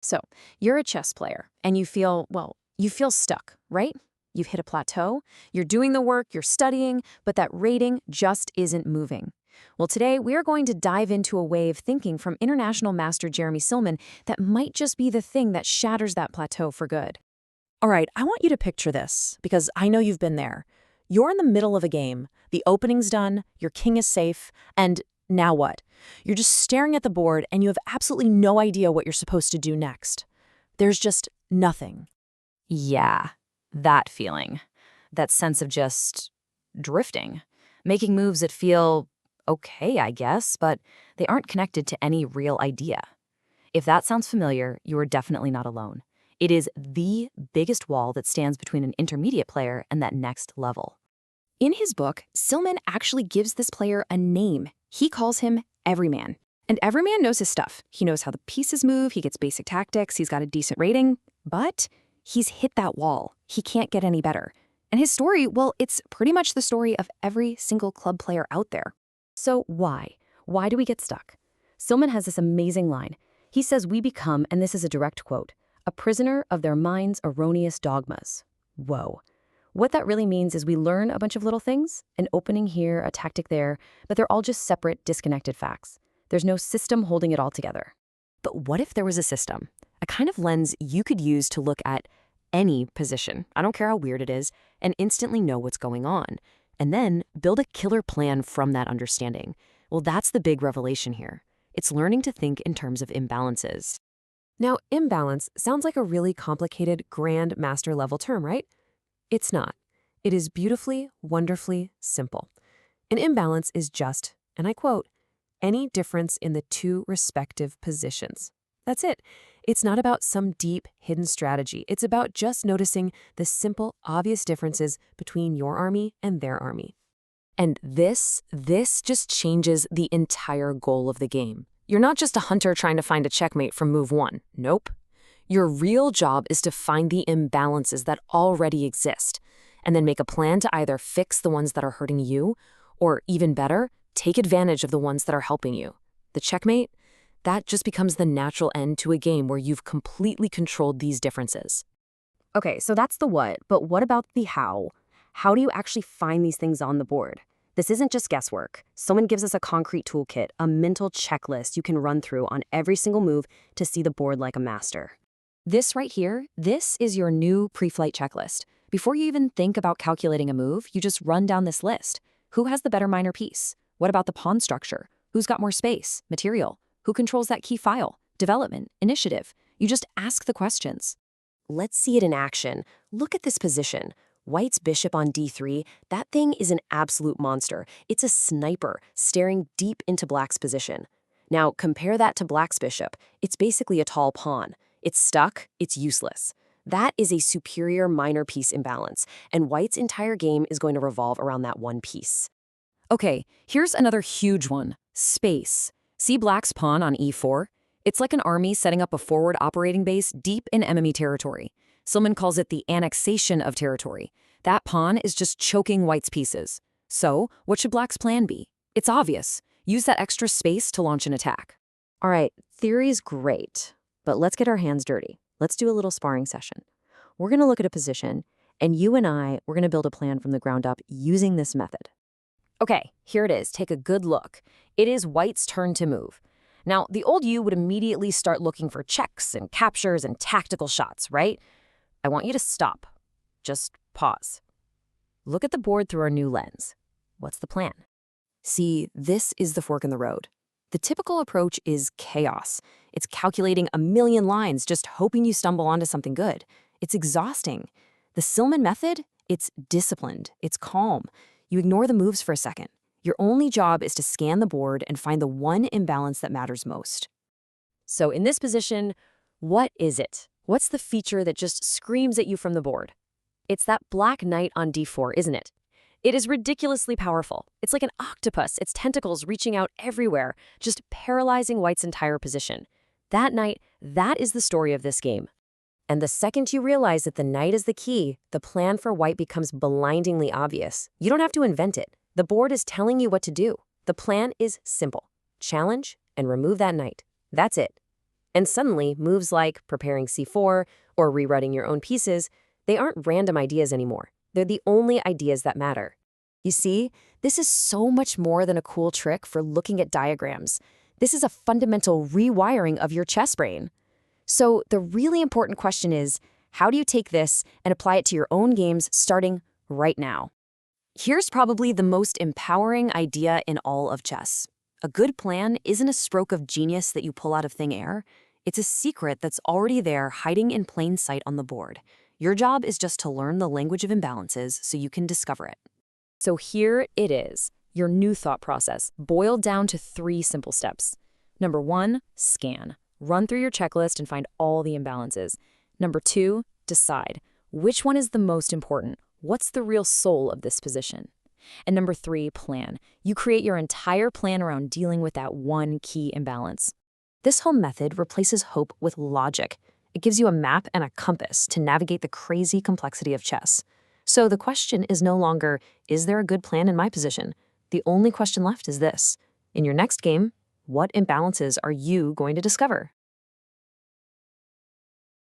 So, you're a chess player and you feel stuck, right? You've hit a plateau, you're doing the work, you're studying, but that rating just isn't moving. Well, today we are going to dive into a way of thinking from international master Jeremy Silman that might just be the thing that shatters that plateau for good. All right, I want you to picture this, because I know you've been there. You're in the middle of a game, the opening's done, your king is safe, and now what? You're just staring at the board and you have absolutely no idea what you're supposed to do next. There's just nothing. Yeah, that feeling. That sense of just drifting. Making moves that feel okay, I guess, but they aren't connected to any real idea. If that sounds familiar, you are definitely not alone. It is the biggest wall that stands between an intermediate player and that next level. In his book, Silman actually gives this player a name. He calls him Everyman. And Everyman knows his stuff. He knows how the pieces move, he gets basic tactics, he's got a decent rating, but he's hit that wall. He can't get any better. And his story, well, it's pretty much the story of every single club player out there. So why? Why do we get stuck? Silman has this amazing line. He says we become, and this is a direct quote, a prisoner of their mind's erroneous dogmas. Whoa. What that really means is we learn a bunch of little things, an opening here, a tactic there, but they're all just separate, disconnected facts. There's no system holding it all together. But what if there was a system? A kind of lens you could use to look at any position, I don't care how weird it is, and instantly know what's going on. And then build a killer plan from that understanding. Well, that's the big revelation here. It's learning to think in terms of imbalances. Now, imbalance sounds like a really complicated, grand master level term, right? It's not. It is beautifully, wonderfully simple. An imbalance is just, and I quote, any difference in the two respective positions. That's it. It's not about some deep, hidden strategy. It's about just noticing the simple, obvious differences between your army and their army. And this just changes the entire goal of the game. You're not just a hunter trying to find a checkmate from move one. Nope. Your real job is to find the imbalances that already exist, and then make a plan to either fix the ones that are hurting you, or even better, take advantage of the ones that are helping you. The checkmate? That just becomes the natural end to a game where you've completely controlled these differences. Okay, so that's the what, but what about the how? How do you actually find these things on the board? This isn't just guesswork. Someone gives us a concrete toolkit, a mental checklist you can run through on every single move to see the board like a master. This right here, this is your new pre-flight checklist. Before you even think about calculating a move, you just run down this list. Who has the better minor piece? What about the pawn structure? Who's got more space, material? Who controls that key file? Development, initiative. You just ask the questions. Let's see it in action. Look at this position. White's bishop on d3, that thing is an absolute monster. It's a sniper, staring deep into black's position. Now, compare that to black's bishop. It's basically a tall pawn. It's stuck, it's useless. That is a superior minor piece imbalance, and white's entire game is going to revolve around that one piece. Okay, here's another huge one, space. See black's pawn on e4? It's like an army setting up a forward operating base deep in enemy territory. Silman calls it the annexation of territory. That pawn is just choking white's pieces. So, what should black's plan be? It's obvious. Use that extra space to launch an attack. All right, theory's great, but let's get our hands dirty. Let's do a little sparring session. We're going to look at a position, and you and we're going to build a plan from the ground up using this method. Okay, here it is. Take a good look. It is white's turn to move. Now, the old you would immediately start looking for checks and captures and tactical shots, right? I want you to stop. Just pause. Look at the board through our new lens. What's the plan? See, this is the fork in the road. The typical approach is chaos. It's calculating a million lines, just hoping you stumble onto something good. It's exhausting. The Silman method, it's disciplined. It's calm. You ignore the moves for a second. Your only job is to scan the board and find the one imbalance that matters most. So in this position, what is it? What's the feature that just screams at you from the board? It's that black knight on d4, isn't it? It is ridiculously powerful. It's like an octopus, its tentacles reaching out everywhere, just paralyzing white's entire position. That knight, that is the story of this game. And the second you realize that the knight is the key, the plan for white becomes blindingly obvious. You don't have to invent it. The board is telling you what to do. The plan is simple. Challenge and remove that knight. That's it. And suddenly, moves like preparing c4 or rewriting your own pieces, they aren't random ideas anymore. They're the only ideas that matter. You see, this is so much more than a cool trick for looking at diagrams. This is a fundamental rewiring of your chess brain. So the really important question is, how do you take this and apply it to your own games starting right now? Here's probably the most empowering idea in all of chess. A good plan isn't a stroke of genius that you pull out of thin air. It's a secret that's already there, hiding in plain sight on the board. Your job is just to learn the language of imbalances so you can discover it. So here it is, your new thought process, boiled down to 3 simple steps. Number 1, scan. Run through your checklist and find all the imbalances. Number 2, decide. Which one is the most important? What's the real soul of this position? And number 3, plan. You create your entire plan around dealing with that one key imbalance. This whole method replaces hope with logic. It gives you a map and a compass to navigate the crazy complexity of chess. So the question is no longer, is there a good plan in my position? The only question left is this. In your next game, what imbalances are you going to discover?